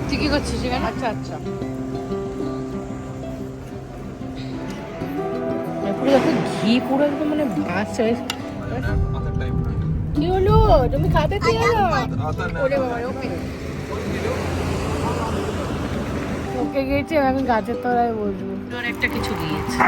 তুই কি করছিস সেখানে? আচ্ছা আচ্ছা, পুরো দেখো ঘি পুরো একদম মানে ভাসছে। কি হলো, তুমি খাতে চেয়ে না? ওরে বাবা, ওকে গেছে, আমি গাছের তলায় বসবো। একটা কিছু দিয়েছে।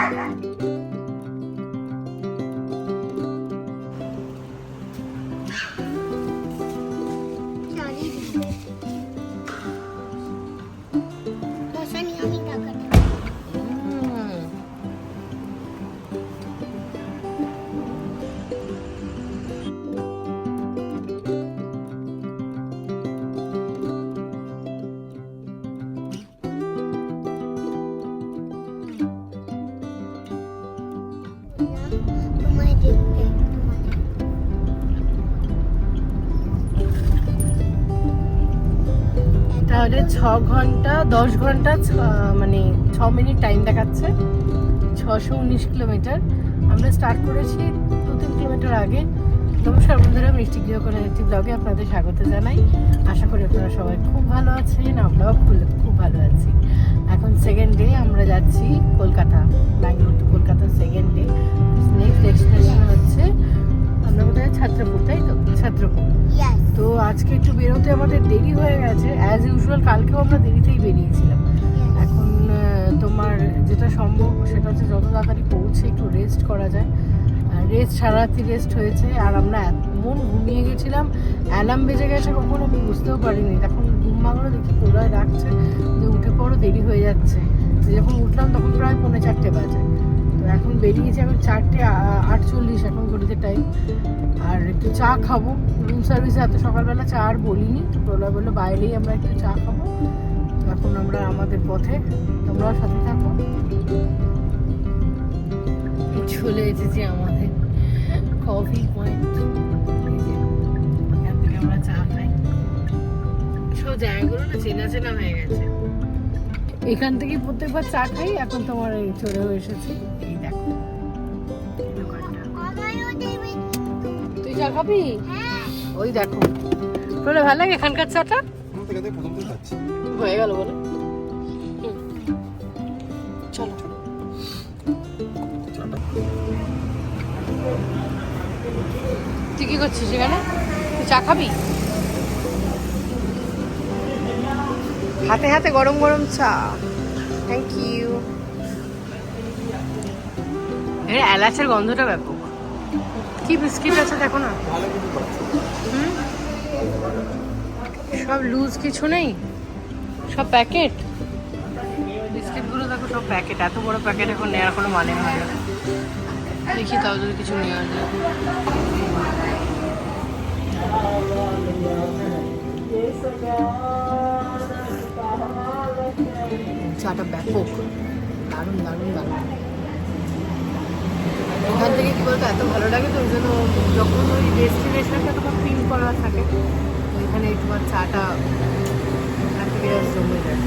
তাহলে 6 ঘন্টা 10 ঘন্টা মানে 6 মিনিট টাইম দেখাচ্ছে। 619 কিলোমিটার। আমরা স্টার্ট করেছি 2-3 কিলোমিটার আগে। নমস্কার বন্ধুরা, মিষ্টি গৃহকোণার্থী ব্লগে আপনাদের স্বাগত জানাই। আশা করি আপনারা সবাই খুব ভালো আছেন, আমরাও খুব ভালো আছি। এখন সেকেন্ড ডে, আমরা যাচ্ছি Kolkata, Bangalore two Kolkata second day. Next destination হচ্ছে আমরা কোথায়, ছাত্রপুর, তাই তো? ছাত্রপুর। তো আজকে একটু বেরোতে আমাদের দেরি হয়ে গেছে, অ্যাজ ইউজুয়াল। কালকেও আমরা দেরিতেই বেরিয়েছিলাম। এখন তোমার যেটা সম্ভব সেটা হচ্ছে যত তাড়াতাড়ি পৌঁছে একটু রেস্ট করা যায়। রেস্ট, সারা রাত্রি রেস্ট হয়েছে। আর আমরা এমন ঘুমিয়ে গেছিলাম, অ্যালার্ম বেজে গেছে কখন আমি বুঝতেও পারিনি। এখন ঘুম ভাঙলো, দেখি তোরাই ডাকছে যে উঠে পড়ো, দেরি হয়ে যাচ্ছে। যখন উঠলাম তখন প্রায় 3:45 বাজে। তো এখন বেরিয়েছি, এখন 4:48 এখন ঘড়িতে টাইম। আর একটু চা খাবো, রুম সার্ভিসে এত সকালবেলা চা আর বলিনি, তো প্রলয় বললো বাইরেই আমরা একটু চা খাবো। এখন আমরা আমাদের পথে, তোমরাও সাথে থাকো। চলে এসেছি আমাদের কফি পয়েন্ট। এখান থেকে আমরা চা খাই। সব জায়গাগুলো না চেনা চেনা হয়ে গেছে। এখান থেকে প্রত্যেকবার চা খাই। এখন তোমার এই চলেও এসেছি। এই দেখো দোকানটা। তুই চা খাবি? ওই দেখো, প্রলয় ভালো লাগে এখানকার চাটা? হয়ে গেল বলে, চলো। তুই কি করছিস এখানে? তুই চা খাবি? হাতে হাতে গরম গরম চা। Thank you. এর এলাচের গন্ধটা ব্যাপক। কি বিস্কিট আছে দেখো না। সব লুজ, কিছু নেই, সব প্যাকেট। বিস্কিটগুলো দেখো সব প্যাকেট। এত বড় প্যাকেট এখন নেওয়ার কোনো মানে হয় না। দেখি তাও যদি কিছু নেওয়া যায়। চাটা ব্যাপক, দারুণ দারুণ দারুণ। এখান থেকে কি বলতো এত ভালো লাগে, তো ওই জন্য যখন ওই ডেস্টিনেশনটা তোমার পিন করা থাকে, ওইখানে তোমার চাটা এখান থেকে জমে যায়।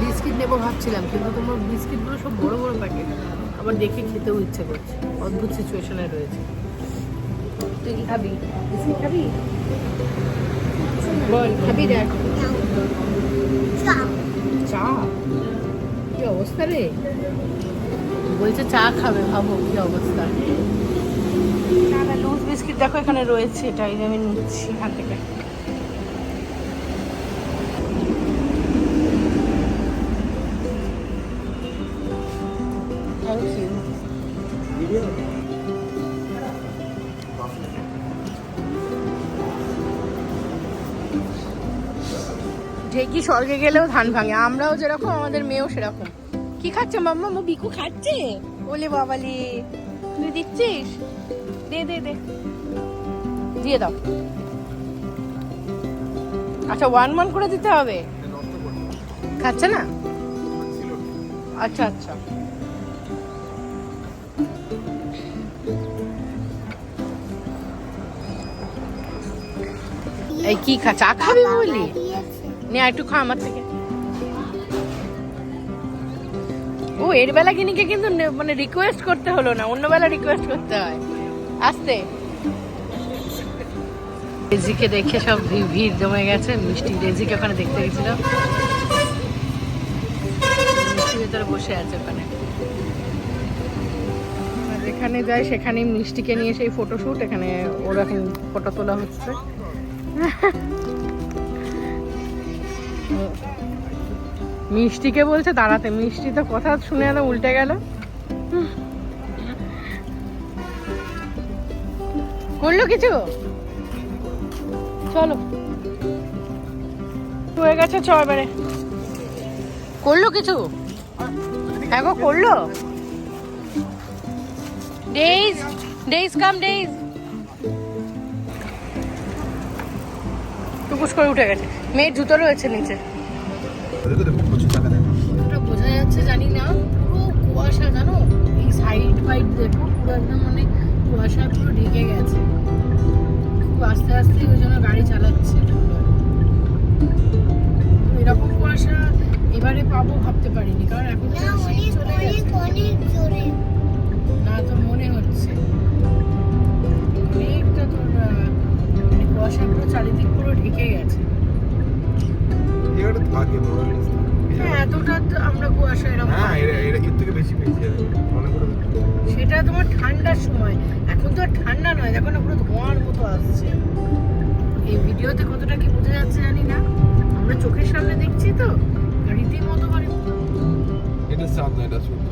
বিস্কিট নেবো ভাবছিলাম, কিন্তু তোমার বিস্কিটগুলো সব বড় বড় প্যাকেট, আবার দেখে খেতেও ইচ্ছে করছে। অদ্ভুত সিচুয়েশনে রয়েছে। তুই কি খাবি? বিস্কিট খাবি? বল, খাবি? দেখ চা, কি অবস্থা রে। বলছে চা খাবে, ভাবো কি অবস্থা। না না, লুজ বিস্কিট দেখো এখানে রয়েছে, এটাই আমি নিচ্ছি এখান থেকে। Thank you. ঢেকি স্বর্গে গেলেও ধান ভাঙে। আমরাও যেরকম, আমাদের মেয়েও সেরকম। কি খাচ্ছে মাম্মা? মো বিকু খাচ্ছে। ওলে বাবালি, তুই দিচ্ছিস? দে দে দে, দিয়ে দাও। আচ্ছা, 1-1 করে দিতে হবে। খাচ্ছে না? আচ্ছা আচ্ছা। এই কি চা খাবি বলি? নে একটু খা আমার থেকে। ও এর বেলা কিনিকে কিন্তু মানে রিকোয়েস্ট করতে হলো না, অন্য বেলা রিকোয়েস্ট করতে হয়। আস্তে ডেজিকে দেখে সব ভিড় জমে গেছে। মিষ্টি ডেজিকে ওখানে দেখতে গেছিল, মিষ্টি ভেতরে বসে আছে ওখানে। যেখানে যায় সেখানেই মিষ্টিকে নিয়ে সেই ফটোশ্যুট, এখানে ওর এখন ফটো তোলা হচ্ছে। মিষ্টিকে বলছে দাঁড়াতে, মিষ্টি তো কথা শুনে এলো উল্টে গেল। করলো কিছু? চলো হয়ে গেছে, চ এবারে। করলো কিছু? হ্যাঁ গো করলো। ডেইজ ডেইজ কাম ডেইজ। টুকুস করে উঠে গেছে। মেয়ের জুতো রয়েছে নিচে, বোঝা যাচ্ছে জানি না। পুরো কুয়াশা জানো, এই সাইড ফাইড দেখো পুরো একদম মানে কুয়াশা পুরো ঢেকে গেছে। খুব আস্তে আস্তে ওই জন্য গাড়ি চালাচ্ছে। এরকম কুয়াশা এবারে পাবো ভাবতে পারিনি, কারণ এখন চলে গেছে। না তোর মনে হচ্ছে অনেকটা, তোর মানে কুয়াশা পুরো চারিদিক পুরো ঢেকে গেছে। এতটা আমরা কুয়াশা এরকম, সেটা তোমার ঠান্ডার সময়, এখন তো আর ঠান্ডা নয়, দেখো না পুরো ধোঁয়ার মতো আসছে। এই ভিডিওতে কতটা কি বোঝা যাচ্ছে জানি না, আমরা চোখের সামনে দেখছি তো রীতিমতো মানে। এটা চাঁদ না, এটা সূর্য।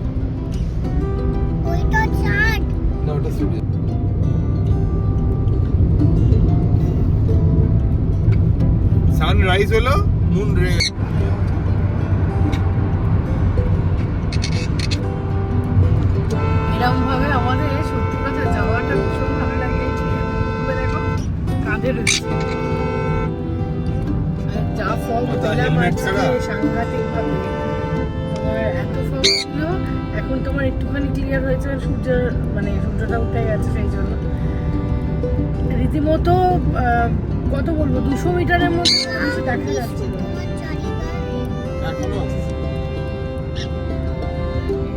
ওইটা চাঁদ না, ওটা সূর্য। সানরাইজ হলো, মুন রে। এরকম ভাবে আমাদের সত্যি কথা যাওয়াটা ভীষণ ভালো লাগে। দেখো কাঁধে রয়েছে, যা ফর্ম দিলাম আজকে সাংঘাতিক ভাবে। তোমার এত ফর্ম ছিল, এখন তোমার একটুখানি ক্লিয়ার হয়েছে, সূর্য মানে সূর্যটা উঠে গেছে, সেই জন্য রীতিমতো কত বলবো 200 মিটারের মধ্যে কিছু দেখা যাচ্ছে।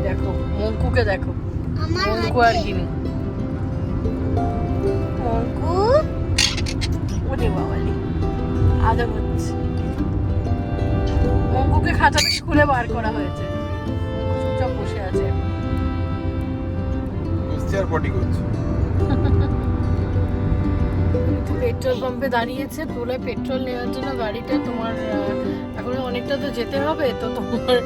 দেখো মঙ্কুকে দেখো, মঙ্কু আর গিনি। মঙ্কু ওরে বাবালি আদর হচ্ছে। মঙ্কুকে খাঁচা থেকে খুলে বার করা হয়েছে, চুপচাপ বসে আছে। পেট্রোল পাম্পে দাঁড়িয়েছে, তোলে পেট্রোল নেওয়ার জন্য গাড়িটা। তোমার এখন অনেকটা তো যেতে হবে, তো তোমার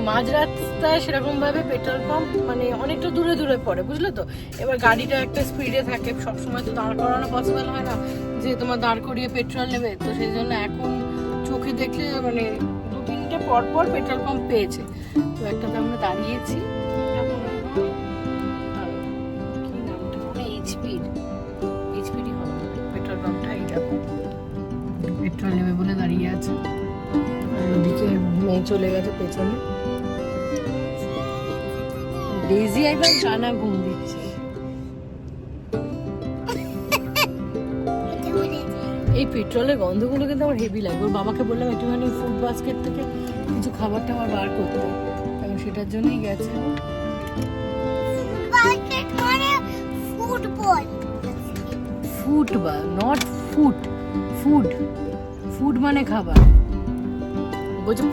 মাঝ রাস্তায় সেরকম ভাবে পেট্রোল পাম্প মানে অনেকটা দূরে দূরে পড়ে, বুঝলে তো। এবার গাড়িটা একটা স্পিডে থাকে, সবসময় তো দাঁড় করানো পসিবল হয় না যে তোমার দাঁড় করিয়ে পেট্রোল নেবে। তো সেই জন্য এখন চোখে দেখলে মানে 2-3টে পর পেট্রোল পাম্প পেয়েছে। তো একটাতে আমরা দাঁড়িয়েছি, কি নামটা এইচপিডি হবে পেট্রোল পাম্পটা। এইটা পেট্রোল নেবে বলে দাঁড়িয়ে আছে। আর ওদিকে মেয়ে চলে গেছে পেছনে। ডেইজি একদম টানা ঘুম দিচ্ছে। এই পেট্রোলের গন্ধগুলো কিন্তু আমার হেভি লাগে। ওর বাবাকে বললাম একটুখানি ফুড বাস্কেট থেকে কিছু খাবার টাবার বার করতে, কারণ সেটার জন্যই গেছে। Football not food, food food মানে খাবার। বলছে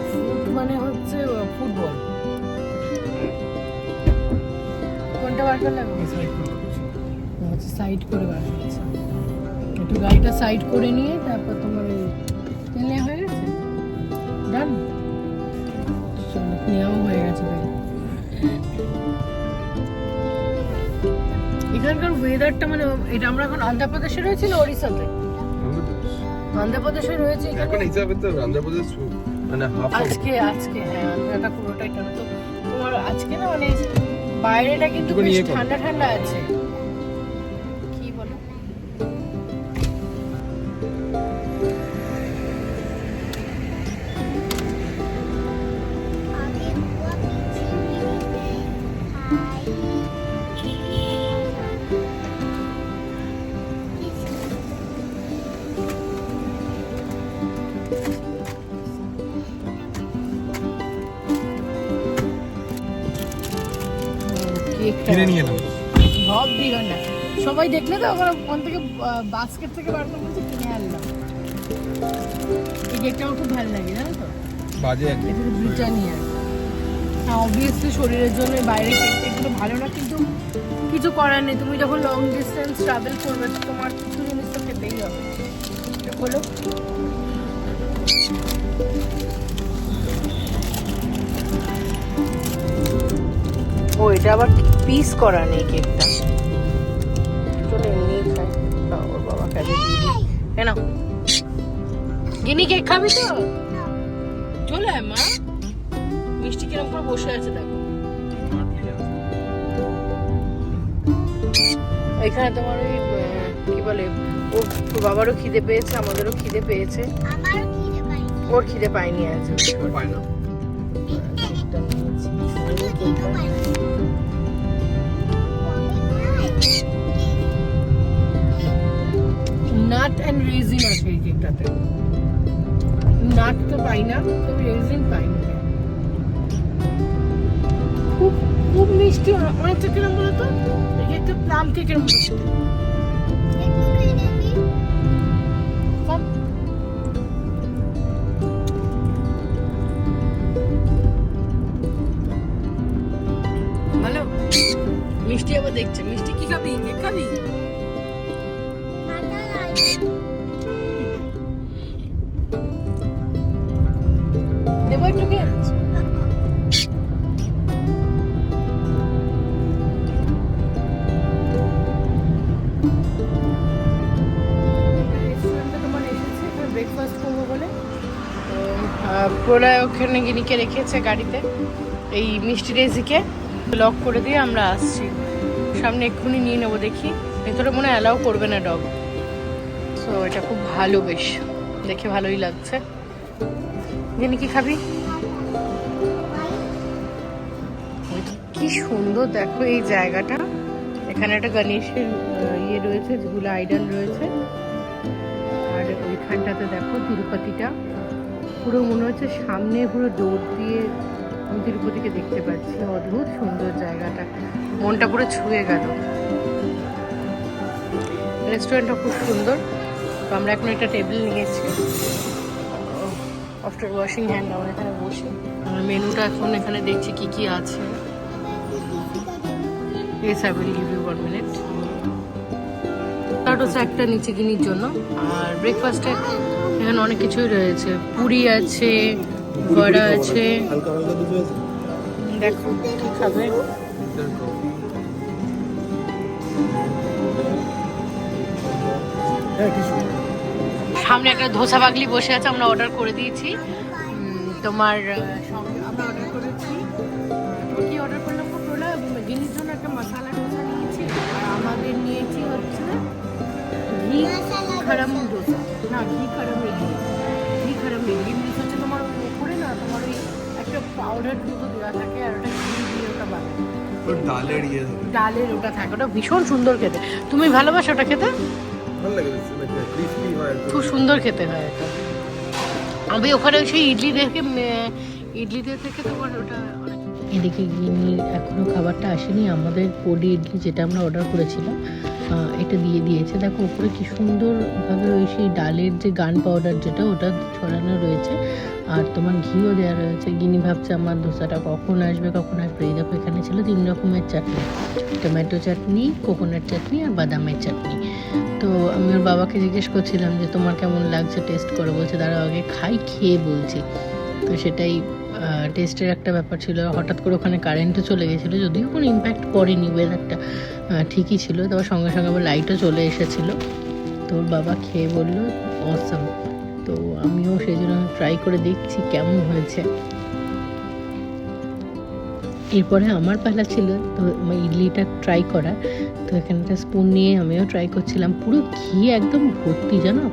ফুড মানে হচ্ছে ফুটবল। কোনটা বার করলে সাইড করে বার করছে। একটু গাড়িটা সাইড করে নিয়ে তারপর তোমার তেল নেওয়া হয়ে গেছে, ডান। চলো নেওয়াও হয়ে গেছে গাড়ি। এখানকার ওয়েদারটা মানে এটা, আমরা এখন অন্ধ্রপ্রদেশে রয়েছি না ওড়িশাতে? অন্ধ্রপ্রদেশে রয়েছে এখন হিসাবে তো অন্ধ্রপ্রদেশ মানে আজকে হ্যাঁ আন্ধ্রাটা পুরোটাই কেন তো তোমার আজকে না মানে বাইরেটা কিন্তু বেশ ঠান্ডা ঠান্ডা আছে। কি বলো? কিনে নিয়ে এলাম। ভাব দিও না, সবাই দেখলে তো আবার ওখান থেকে বাস্কেট থেকে বার করে বলছে কিনে আনলাম। এই কেকটা আমার খুব ভালো লাগে, জানো তো? বাজে একদম। এটা ব্রিটানিয়া। হ্যাঁ, অবভিয়াসলি শরীরের জন্য বাইরের কেক টেকগুলো ভালো না, কিন্তু কিছু করার নেই। তুমি যখন লং ডিস্টেন্স ট্রাভেল করবে তো তোমার কিছু জিনিস তো খেতেই হবে। বলো, ও এটা আবার পিস করা নেই কেকটা, চলো এমনি খাই। ওর বাবা কাজে দিয়ে দিই। কেন গিনি কেক খাবি তো? চলে আয় মা। মিষ্টি কিরম করে বসে আছে দেখো। এখানে তোমার ওই কি বলে, ওর বাবারও খিদে পেয়েছে, আমাদেরও খিদে পেয়েছে। আমারও খিদে পাইছে। ওর খিদে পায়নি আছে। পাই না। নাট অ্যান্ড রেজিন আছে এই কেকটাতে। নাট তো পাই না, তবে রেজিন পাই না। খুব খুব মিষ্টি, অনেকটা কিরম বলতো, এই কেকটা প্লাম কেকের মতো খেতে। একটু খেয়ে দেখি। কম। ভালো মিষ্টি আবার দেখছে। মিষ্টি কি খাবি? কেক খাবি? মাথা লাগে। দেবো একটু কেক? রেস্টুরেন্টে তোমার এসেছে এখানে ব্রেকফাস্ট করবো বলে। প্রলয় ওখানে গিনিকে রেখেছে গাড়িতে, এই মিষ্টি রেজিকে লক করে দিয়ে আমরা আসছি। সামনে এক্ষুনি নিয়ে নেবো, দেখি। ভেতরে মনে অ্যালাউ করবে না ডগ। সো এটা খুব ভালো, বেশ দেখে ভালোই লাগছে। গিনি কি খাবি? কি সুন্দর দেখো এই জায়গাটা। এখানে একটা গণেশের ইয়ে রয়েছে, যেগুলো আইডল রয়েছে। আর ওইখানটাতে দেখো তিরুপতিটা, পুরো মনে হচ্ছে সামনে পুরো দৌড় দিয়ে আমি তিরুপতিকে দেখতে পাচ্ছি। অদ্ভুত সুন্দর জায়গাটা, মনটা পুরো ছুঁয়ে গেল। রেস্টুরেন্টটা খুব সুন্দর। তো আমরা এখন একটা টেবিল নিয়েছি। আফটার ওয়াশিং হ্যান্ড আমরা এখানে বসি। মেনুটা এখন এখানে দেখছি কি কি আছে। Yes, I will give you 1 minute. টাটোস একটা নিচে গিনির জন্য। আর ব্রেকফাস্টে এখানে অনেক কিছুই রয়েছে, পুরি আছে, বড়া আছে। হালকা হালকা কিছু আছে। দেখো কি খাবে। হ্যাঁ কিছু। সামনে একটা ধোসা বাগলি বসে আছে, আমরা অর্ডার করে দিয়েছি। তোমার সঙ্গে আমরা অর্ডার করেছি। কি অর্ডার করলাম ওটা? গিনির জন্য একটা মশলা ডোসা নিয়েছি, আর আমাদের নিয়েছি হচ্ছে ঘি খারাম ডোসা। না, ঘি খারাম ইডলি। ঘি খারাম ইডলি মিন্স হচ্ছে তোমার উপরে না তোমার ওই একটা পাউডার দুধ দেওয়া থাকে, আর ওটা ঘি দিয়ে ওটা বানায়। ওর ডালের ইয়ে থাকে। ডালের ওটা থাকে, ওটা ভীষণ সুন্দর খেতে। তুমি ভালোবাসো ওটা খেতে? ভালো লাগে, ক্রিসপি হয়। খুব সুন্দর খেতে হয় এটা। আমি ওখানে সেই ইডলিতে থেকে তোমার ওটা অনেক। এদিকে গিনির এখনো খাবারটা আসেনি। আমাদের পলি ইডলি যেটা আমরা অর্ডার করেছিলাম এটা দিয়ে দিয়েছে। দেখো উপরে কি সুন্দরভাবে ওই সেই ডালের যে গান পাউডার যেটা ওটা ছড়ানো রয়েছে, আর তোমার ঘিও দেওয়া রয়েছে। গিনি ভাবছে আমার ধোসাটা কখন আসবে কখন আসবে। এই দেখো এখানে ছিল 3 রকমের চাটনি, টমেটো চাটনি, কোকোনাট চাটনি আর বাদামের চাটনি। তো আমি ওর বাবাকে জিজ্ঞেস করছিলাম যে তোমার কেমন লাগছে, টেস্ট করে। বলছে দাঁড়াও আগে খাই, খেয়ে বলছি। তো সেটাই টেস্টের একটা ব্যাপার ছিল। হঠাৎ করে ওখানে কারেন্টও চলে গেছিলো, যদিও কোনো ইম্প্যাক্ট পড়েনি, ওয়েদারটা ঠিকই ছিল। তারপর সঙ্গে সঙ্গে আবার লাইটও চলে এসেছিলো। তো ওর বাবা খেয়ে বললো অসাম। তো আমিও সেই জন্য ট্রাই করে দেখছি কেমন হয়েছে। এরপরে আমার পালা ছিল তো ইডলিটা ট্রাই করা। তো এখানে একটা স্পুন নিয়ে আমিও ট্রাই করছিলাম। পুরো ঘি একদম ভর্তি, জানো,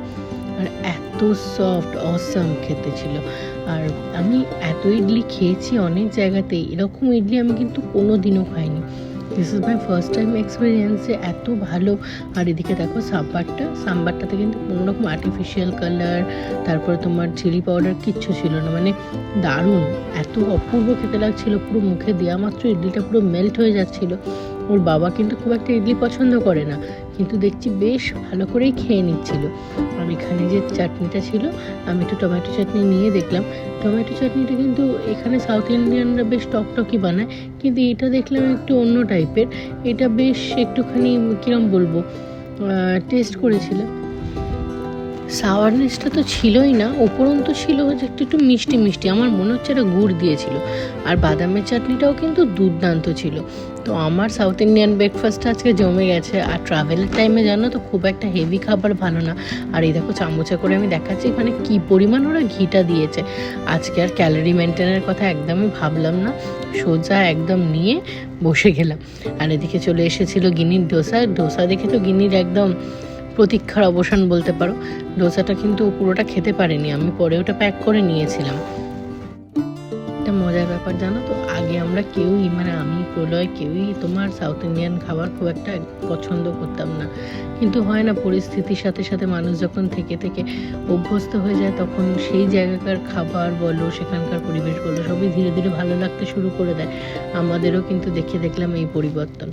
আর এত সফট, অসাম খেতে ছিল। আর আমি এত ইডলি খেয়েছি অনেক জায়গাতেই, এরকম ইডলি আমি কিন্তু কোনো দিনও খাইনি। This is my first time experience যে এত ভালো। আর এদিকে দেখো সাম্বারটাতে কিন্তু কোনো রকম আর্টিফিশিয়াল কালার, তারপরে তোমার চিলি পাউডার কিচ্ছু ছিল না। মানে দারুণ, এত অপূর্ব খেতে লাগছিল। পুরো মুখে দেওয়া মাত্র ইডলিটা পুরো মেল্ট হয়ে যাচ্ছিল। ওর বাবা কিন্তু খুব একটা ইডলি পছন্দ করে না, কিন্তু দেখছি বেশ ভালো করেই খেয়ে নিচ্ছিল। আর এখানে যে চাটনিটা ছিল, আমি একটু টমেটো চাটনি নিয়ে দেখলাম। টমেটো চাটনিটা কিন্তু এখানে সাউথ ইন্ডিয়ানরা বেশ টকটকি বানায়, কিন্তু এটা দেখলাম একটু অন্য টাইপের। এটা বেশ একটুখানি কিরম বলবো, টেস্ট করেছিলাম, সাওয়ারনেসটা তো ছিলই না, উপরন্তু ছিল হচ্ছে একটু একটু মিষ্টি মিষ্টি, আমার মনে হচ্ছে এটা গুড় দিয়েছিল। আর বাদামের চাটনিটাও কিন্তু দুর্দান্ত ছিল। তো আমার সাউথ ইন্ডিয়ান ব্রেকফাস্টটা আজকে জমে গেছে। আর ট্রাভেলের টাইমে জানো তো খুব একটা হেভি খাবার ভালো না। আর এই দেখো চামচে করে আমি দেখাচ্ছি এখানে কী পরিমাণ ওরা ঘিটা দিয়েছে। আজকে আর ক্যালোরি মেনটেনের কথা একদমই ভাবলাম না, সোজা একদম নিয়ে বসে গেলাম। আর এদিকে চলে এসেছিলো গিনির ডোসা। ডোসা দেখে তো গিনির একদম প্রতীক্ষার অবসান বলতে পারো। ডোসাটা কিন্তু পুরোটা খেতে পারিনি, আমি পরে ওটা প্যাক করে নিয়েছিলাম। একটা মজার ব্যাপার জানো তো, আগে আমরা কেউই, মানে আমি প্রলয় কেউই তোমার সাউথ ইন্ডিয়ান খাবার খুব একটা পছন্দ করতাম না। কিন্তু হয় না, পরিস্থিতির সাথে সাথে মানুষ যখন থেকে থেকে অভ্যস্ত হয়ে যায়, তখন সেই জায়গাকার খাবার বলো, সেখানকার পরিবেশ বলো, সবই ধীরে ধীরে ভালো লাগতে শুরু করে দেয়। আমাদেরও কিন্তু দেখলাম এই পরিবর্তন।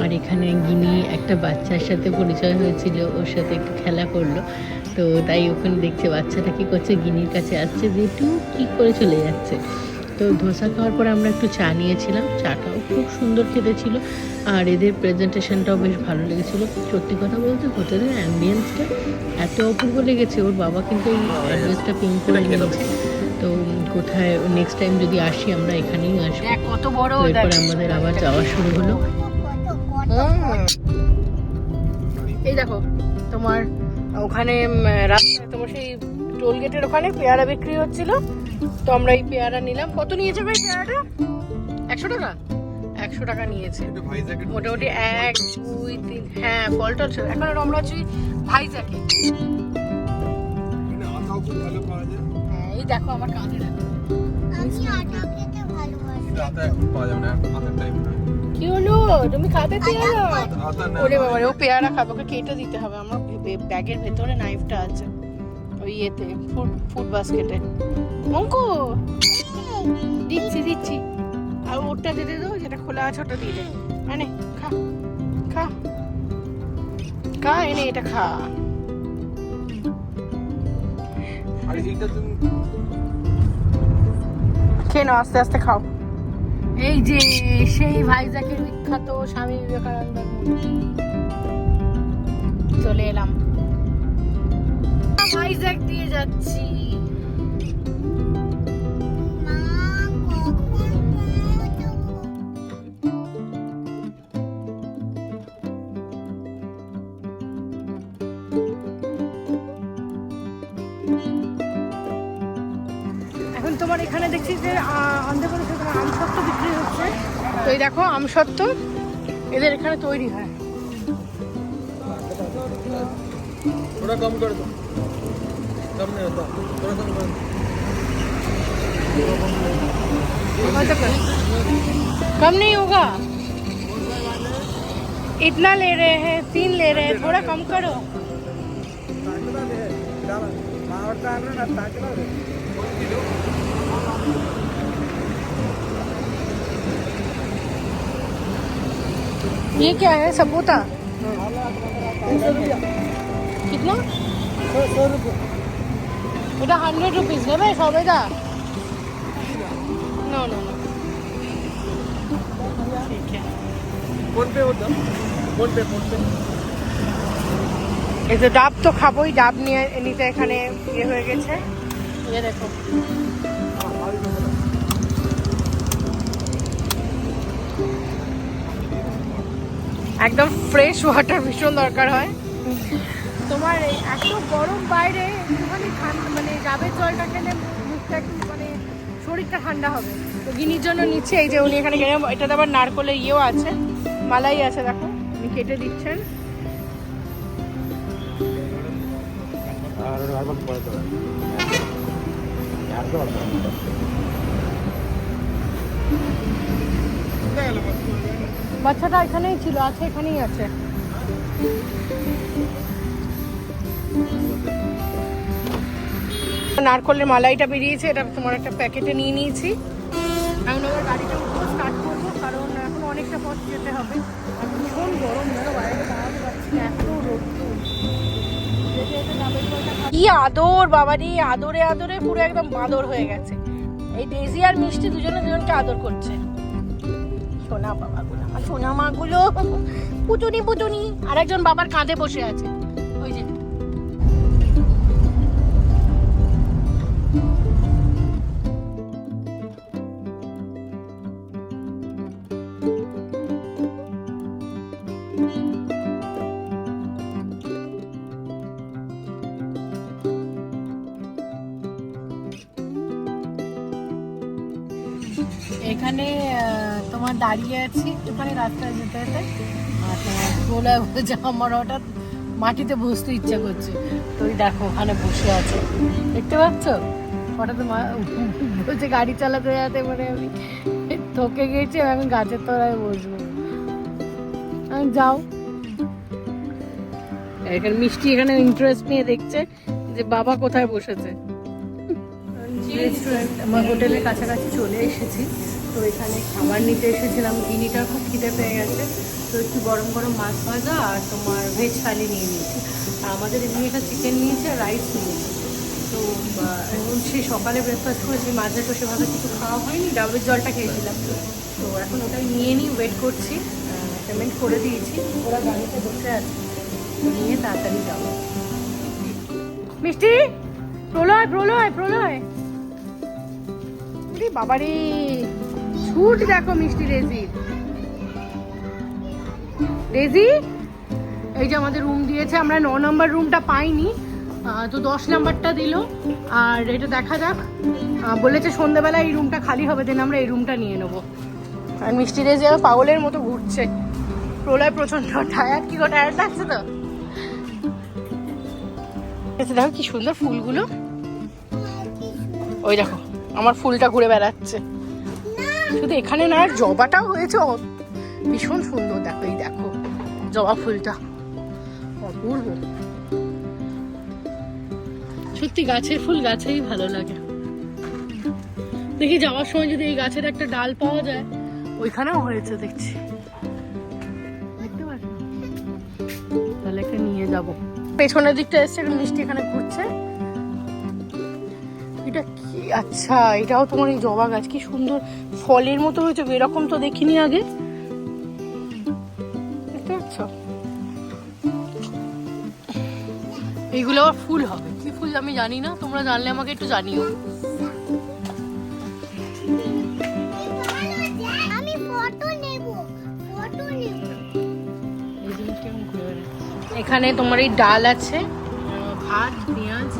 আর এখানে গিনি একটা বাচ্চার সাথে পরিচয় হয়েছিল, ওর সাথে একটু খেলা করলো। তো তাই ওখানে দেখছে বাচ্চাটা কী করছে, গিনির কাছে আসছে, যেটু কী করে চলে যাচ্ছে। তো ধোসা খাওয়ার পরে আমরা একটু চা নিয়েছিলাম, চাটাও খুব সুন্দর খেতে ছিল। আর এদের প্রেজেন্টেশনটাও বেশ ভালো লেগেছিলো। সত্যি কথা বলতে হোটেলের অ্যাম্বিয়েন্সটা এত অপূর্ব লেগেছে, ওর বাবা কিন্তু এই অ্যাড্রেসটা পিন করে নিয়েছে। তো কোথায় নেক্সট টাইম যদি আসি আমরা এখানেই আসবো। কত বড়, এরপরে আমাদের আবার যাওয়া শুরু হলো। এই দেখো তোমার ওখানে রাস্তায় তোমার সেই টোল গেটের ওখানে পেয়ারা বিক্রি হচ্ছিল। তো আমরা এই পেয়ারা নিলাম। কত নিয়েছে ভাই পেয়ারাটা? 100 টাকা? 100 টাকা নিয়েছে মোটামুটি। 1 2 3, হ্যাঁ ফলটা ছিল। এখন আমরা আছি ভাইজাকে। হ্যাঁ এই দেখো আমার কাঁধে দেখো। আমি আটা খেতে ভালোবাসি। আটা এখন পাওয়া যাবে না, আটার টাইম না। কি হলো, তুমি খাবে পেয়ারা? ওরে বাবা রে, ও পেয়ারা খাবে, ওকে কেটে দিতে হবে। আমার ব্যাগের ভেতরে নাইফটা আছে, ওই ইয়েতে ফুড বাস্কেটে। অঙ্কু দিচ্ছি। আর ওটা দিয়ে দাও, যেটা খোলা আছে ওটা দিয়ে দে। মানে খা খা খা, এনে এটা খা। আর এইটা তুমি খেয়ে নাও, আস্তে আস্তে খাও। এই যে সেই ভাইজাকের বিখ্যাত স্বামী বিবেকানন্দের মূর্তি, চলে এলাম। ভাইজাক দিয়ে যাচ্ছি। মা কখন পৌঁছাবো? এখন তোমার এখানে দেখছি যে অন্ধ্রপ্রদেশে তোমার আমসত্ত্ব বিক্রি হচ্ছে। তো এই দেখো আমসত্ত্ব এদের এখানে তৈরি হয়। थोड़ा कम कर दो, कम नहीं होता, थोड़ा कम कर दो। कम नहीं होगा, इतना ले रहे हैं, 3 ले रहे हैं, थोड़ा कम करो। ये क्या है, सबूता? कितना? 100 रुपये। এটা 100 রুপিস নেবে সবেদা? नो नो नो, ठीक है। फोन पे होता, फोन पे এই যে ডাব তো খাবোই, ডাব নিয়ে নিতে এখানে ইয়ে হয়ে গেছে। এই দেখো একদম ফ্রেশ ওয়াটার ভীষণ দরকার হয় তোমার। এই এত গরম বাইরে, একটুখানি ঠান্ডা মানে ডাবের জলটা খেলে মুখটা একটু মানে শরীরটা ঠান্ডা হবে। তো গিনির জন্য নিচ্ছে। এই যে উনি এখানে গেলে, এটাতে আবার নারকলের ইয়েও আছে, মালাই আছে, দেখো উনি কেটে দিচ্ছেন। বাচ্চাটা এখানেই ছিল, আছে এখানেই আছে। নারকলের মালাইটা বেরিয়েছে, এটা তোমার একটা প্যাকেটে নিয়ে নিয়েছি। এখন আবার গাড়িটা স্টার্ট করবো, কারণ এখন অনেকটা পথ যেতে হবে। আর ভীষণ গরম, ধরো বাইরে দাঁড়াতে পারছি না। কি আদর বাবারি, আদরে আদরে পুরো একদম বাদর হয়ে গেছে। এই ডেজি আর মিষ্টি দুজনে দুজনকে আদর করছে। সোনা বাবাগুলো, আমার সোনা মাগুলো, পুটুনি পুটুনি। আর একজন বাবার কাঁধে বসে আছে, ওই যে। এখানে তোমার দাঁড়িয়ে আছি একটুখানি রাস্তায় যেতে যেতে, আর তোমার প্রলয় বলছে আমার হঠাৎ মাটিতে বসতে ইচ্ছা করছে। তো ওই দেখো ওখানে বসে আছে, দেখতে পাচ্ছ? হঠাৎ বলছে গাড়ি চালাতে যাতে মানে আমি থকে গেছি, এখন গাছের তলায় বসবো। যাও। এখানে মিষ্টি এখানে ইন্টারেস্ট নিয়ে দেখছে যে বাবা কোথায় বসেছে। রেস্টুরেন্ট আমার হোটেলের কাছাকাছি চলে এসেছি। তো এখানে খাবার নিতে এসেছিলাম, গিনিটার খুব খিদে পেয়ে গেছে। তো একটু গরম গরম মাছ ভাজা আর তোমার ভেজ থালি নিয়ে নিয়েছি। আর আমাদের এমনি একটা চিকেন নিয়েছি আর রাইস নিয়েছি। তো এখন সেই সকালে ব্রেকফাস্ট করেছি, মাঝে তো সেভাবে কিছু খাওয়া হয়নি, ডাবের জলটা খেয়েছিলাম। তো এখন ওটাই নিয়ে নিই, ওয়েট করছি। পেমেন্ট করে দিয়েছি, ওরা গাড়িতে বসে আছে, নিয়ে তাড়াতাড়ি যাবো। মিষ্টি, প্রলয় প্রলয় প্রলয়, বাবারে ছুট দেখো মিষ্টি রেজি। রেজি, এই যে আমাদের রুম দিয়েছে, আমরা 9 নম্বর রুমটা পাইনি, তো 10 নাম্বারটা দিল। আর এটা দেখা যাক, বলেছে সন্ধ্যাবেলা এই রুমটা খালি হবে, দেন আমরা এই রুমটা নিয়ে নেবো। আর মিষ্টি রেজি আবার পাগলের মতো ঘুরছে। প্রলয় প্রচন্ড টায়ার্ড, কি গো টায়ার্ড লাগছে তো? দেখো কি সুন্দর ফুলগুলো, ওই দেখো আমার ফুলটা ঘুরে বেড়াচ্ছে। শুধু এখানে না, জবাটাও হয়েছে ভীষণ সুন্দর। দেখো এই দেখো জবা ফুলটা অপূর্ব। সত্যি গাছের ফুল গাছেই ভালো লাগে। দেখি যাওয়ার সময় যদি এই গাছের একটা ডাল পাওয়া যায়। ওইখানেও হয়েছে দেখছি, দেখতে পাচ্ছ? তাহলে একটা নিয়ে যাবো। পেছনের দিকটা এসছে, মিষ্টি এখানে ঘুরছে। এটা কি? আচ্ছা, এটাও তোমার এই জবা গাছ, কি সুন্দর ফলের মতো হয়েছে, এরকম তো দেখিনি আগে। দেখতে পাচ্ছ? এইগুলো আবার ফুল হবে, কি ফুল আমি জানি না, তোমরা জানলে আমাকে একটু জানিও। আমি ফটো নেব, ফটো নেব। এখানে তোমার এই ডাল আছে, ভাত, পেঁয়াজ,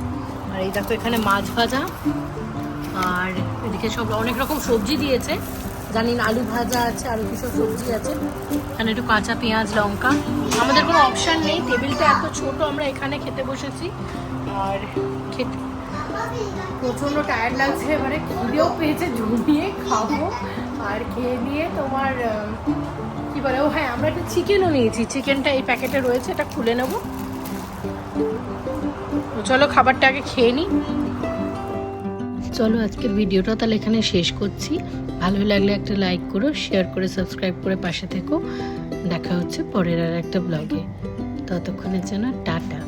আর এই দেখো এখানে মাছ ভাজা, আর এদিকে সব অনেক রকম সবজি দিয়েছে, জানি না, আলু ভাজা আছে, আরো কিছু সবজি আছে। এখানে একটু কাঁচা পেঁয়াজ, লঙ্কা। আমাদের কোনো অপশান নেই, টেবিলটা এত ছোট, আমরা এখানে খেতে বসেছি। আর খেতে প্রচণ্ড টায়ার্ড লাগছে, এবারে খিদেও পেয়েছে, জমিয়ে খাবো। আর খেয়ে দিয়ে তোমার কি বলে, ও হ্যাঁ, আমরা একটা চিকেনও নিয়েছি, চিকেনটা এই প্যাকেটে রয়েছে, এটা খুলে নেবো। চলো খাবারটা আগে খেয়ে নিই। চলো আজকের ভিডিওটা তাহলে এখানে শেষ করছি। ভালো লাগলে একটা লাইক করো, শেয়ার করে সাবস্ক্রাইব করে পাশে থেকো। দেখা হচ্ছে পরের আর একটা ব্লগে। ততক্ষণের জন্য টাটা।